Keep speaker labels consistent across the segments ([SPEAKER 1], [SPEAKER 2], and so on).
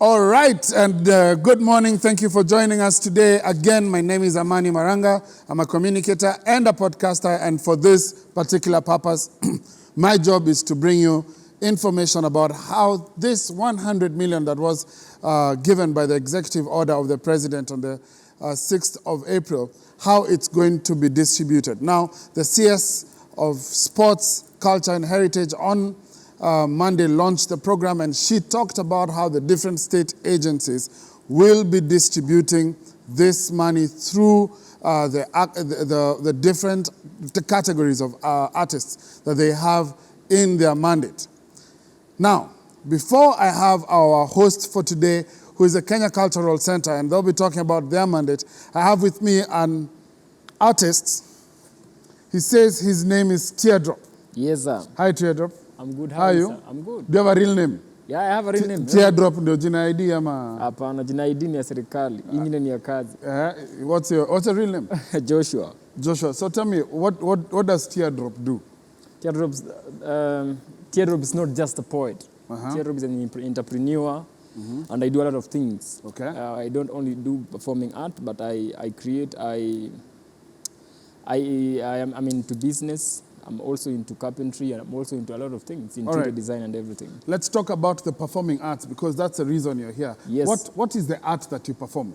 [SPEAKER 1] All right, and good morning. Thank you for joining us today. Again, my name is Amani Maranga. I'm a communicator and a podcaster, and for this particular purpose, my job is to bring you information about how this 100 million that was given by the executive order of the president on the 6th of April, how it's going to be distributed. Now, the CS of Sports, Culture and Heritage on Monday launched the program, and she talked about how the different state agencies will be distributing this money through the different categories of artists that they have in their mandate. Now, before I have our host for today, who is the Kenya Cultural Center, and they'll be talking about their mandate, I have with me an artist. He says his name is Teardrop.
[SPEAKER 2] Yes, sir.
[SPEAKER 1] Hi, Teardrop.
[SPEAKER 2] I'm good.
[SPEAKER 1] How are you?
[SPEAKER 2] Sir? I'm good.
[SPEAKER 1] Do you have a real name?
[SPEAKER 2] Yeah, I have a real name.
[SPEAKER 1] Teardrop ndio jina ID ama?
[SPEAKER 2] Hapana, jina ID ni ya serikali. Ingine ni ya kazi.
[SPEAKER 1] What's your real name?
[SPEAKER 2] Joshua.
[SPEAKER 1] Joshua. So tell me, what does Teardrop do?
[SPEAKER 2] Teardrop is not just a poet. Teardrop is an entrepreneur, and I do a lot of things.
[SPEAKER 1] Okay.
[SPEAKER 2] I don't only do performing art, but I create. I'm into business. I'm also into carpentry, and I'm also into a lot of things, interior design and everything.
[SPEAKER 1] Let's talk about the performing arts, because that's the reason you're here.
[SPEAKER 2] Yes.
[SPEAKER 1] What is the art that you perform?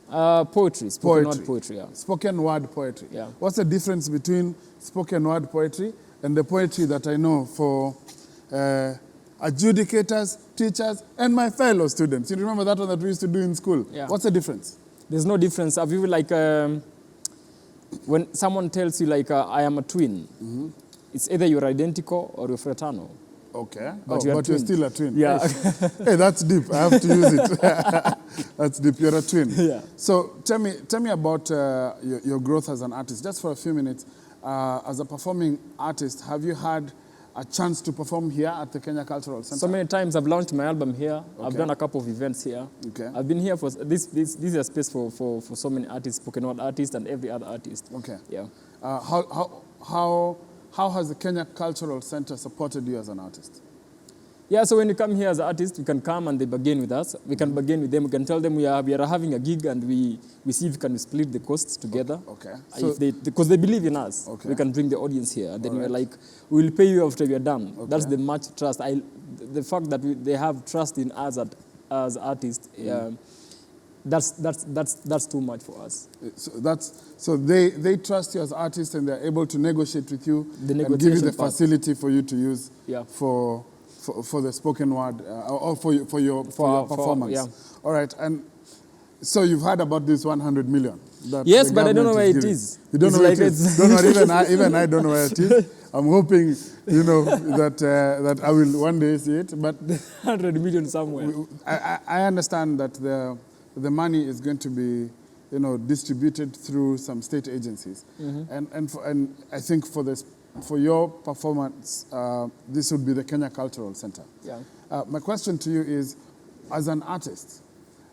[SPEAKER 2] Poetry, spoken word poetry. Yeah.
[SPEAKER 1] Spoken word poetry.
[SPEAKER 2] Yeah.
[SPEAKER 1] What's the difference between spoken word poetry and the poetry that I know for adjudicators, teachers, and my fellow students? You remember that one that we used to do in school?
[SPEAKER 2] Yeah.
[SPEAKER 1] What's the difference?
[SPEAKER 2] There's no difference. Have you when someone tells you I am a twin, it's either you're identical or you're fraternal.
[SPEAKER 1] Okay,
[SPEAKER 2] but
[SPEAKER 1] you're still a twin.
[SPEAKER 2] Yeah.
[SPEAKER 1] Hey, that's deep. I have to use it. That's deep. You're a twin.
[SPEAKER 2] Yeah.
[SPEAKER 1] So tell me about your growth as an artist. Just for a few minutes, as a performing artist, have you had a chance to perform here at the Kenya Cultural Center?
[SPEAKER 2] So many times. I've launched my album here.
[SPEAKER 1] Okay.
[SPEAKER 2] I've done a couple of events here.
[SPEAKER 1] Okay.
[SPEAKER 2] I've been here for this is a space for so many artists, spoken word artists, and every other artist.
[SPEAKER 1] Okay.
[SPEAKER 2] Yeah.
[SPEAKER 1] How has the Kenya Cultural Center supported you as an artist?
[SPEAKER 2] Yeah, so when you come here as an artist, you can come and they bargain with us. We can bargain with them. We can tell them we are having a gig, and we see if we can split the costs together.
[SPEAKER 1] Okay.
[SPEAKER 2] So because they believe in us,
[SPEAKER 1] okay,
[SPEAKER 2] we can bring the audience here. And then we're like, we'll pay you after we are done. Okay. That's the much trust. The fact that they have trust in us as artists, that's too much for us. So they trust you as artists, and they're able to negotiate with you and give you the facility for you to use for the spoken word or for your performance. Yeah.
[SPEAKER 1] All right, and so you've heard about this 100 million.
[SPEAKER 2] Yes, but I don't know where it is.
[SPEAKER 1] You don't know where it is. Don't worry, even I don't know where it is. I'm hoping, that I will one day see it. But
[SPEAKER 2] 100 million somewhere.
[SPEAKER 1] I understand that the money is going to be, distributed through some state agencies, and I think for your performance, this would be the Kenya Cultural Center.
[SPEAKER 2] Yeah.
[SPEAKER 1] My question to you is, as an artist,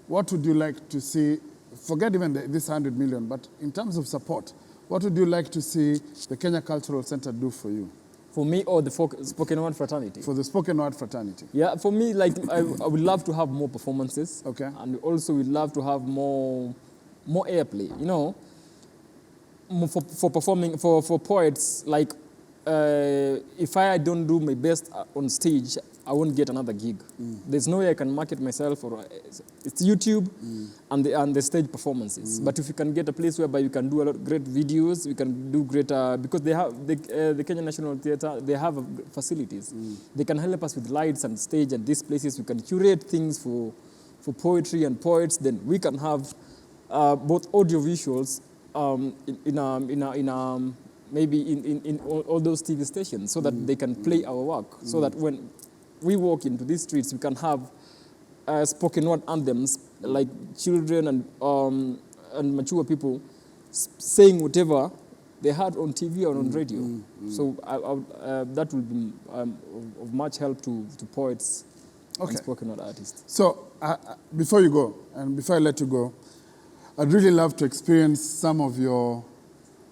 [SPEAKER 1] what would you like to see? Forget even this 100 million, but in terms of support, what would you like to see the Kenya Cultural Center do for you?
[SPEAKER 2] For me, or the spoken word fraternity?
[SPEAKER 1] For the spoken word fraternity.
[SPEAKER 2] Yeah, for me, I would love to have more performances.
[SPEAKER 1] Okay.
[SPEAKER 2] And also we'd love to have more airplay. For performing, for poets, if I don't do my best on stage, I won't get another gig. There's no way I can market myself, or it's YouTube and the stage performances. But if you can get a place whereby you can do a lot of great videos, we can do great, because they have the Kenya National Theatre, they have facilities. They can help us with lights and stage and these places. We can curate things for poetry and poets. Then we can have both audio visuals maybe in all those TV stations, so that they can play our work, so that when we walk into these streets, we can have spoken word anthems, like children and mature people saying whatever they heard on TV or on radio. So that will be of much help to poets and spoken word artists.
[SPEAKER 1] So before you go, and before I let you go, I'd really love to experience some of your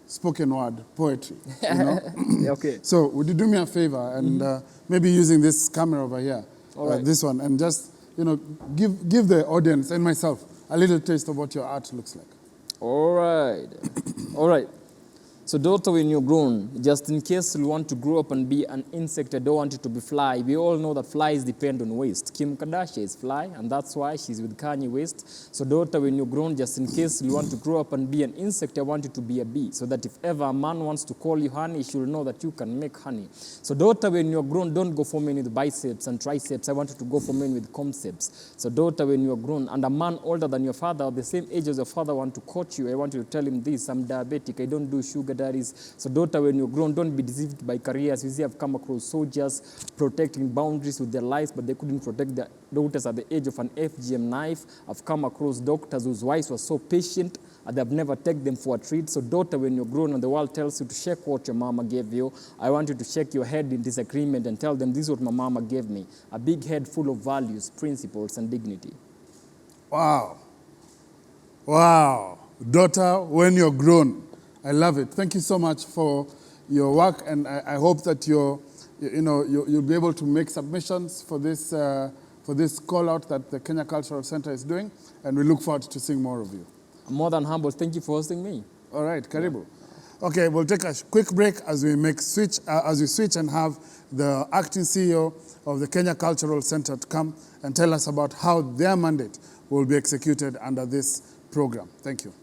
[SPEAKER 1] spoken word poetry.
[SPEAKER 2] Okay.
[SPEAKER 1] So would you do me a favor and maybe using this camera over here, this one, and just give the audience and myself a little taste of what your art looks like.
[SPEAKER 2] All right. All right. So daughter, when you're grown, just in case you want to grow up and be an insect, I don't want you to be fly. We all know that flies depend on waste. Kim Kardashian is fly, and that's why she's with Kanye West. So daughter, when you're grown, just in case you want to grow up and be an insect, I want you to be a bee. So that if ever a man wants to call you honey, she'll know that you can make honey. So daughter, when you're grown, don't go for men with biceps and triceps. I want you to go for men with concepts. So daughter, when you're grown, and a man older than your father, or the same age as your father, want to coach you, I want you to tell him this: I'm diabetic, I don't do sugar daddies. So daughter, when you're grown, don't be deceived by careers. You see, I've come across soldiers protecting boundaries with their lives, but they couldn't protect their daughters at the age of an FGM knife. I've come across doctors whose wives were so patient and they've never taken them for a treat. So daughter, when you're grown and the world tells you to check what your mama gave you, I want you to shake your head in disagreement and tell them this is what my mama gave me. A big head full of values, principles, and dignity.
[SPEAKER 1] Wow. Wow. Daughter, when you're grown. I love it. Thank you so much for your work, and I hope that you'll be able to make submissions for this call out that the Kenya Cultural Center is doing, and we look forward to seeing more of you.
[SPEAKER 2] I'm more than humble. Thank you for hosting me.
[SPEAKER 1] All right, karibu. Okay, we'll take a quick break as we switch and have the acting CEO of the Kenya Cultural Center to come and tell us about how their mandate will be executed under this program. Thank you.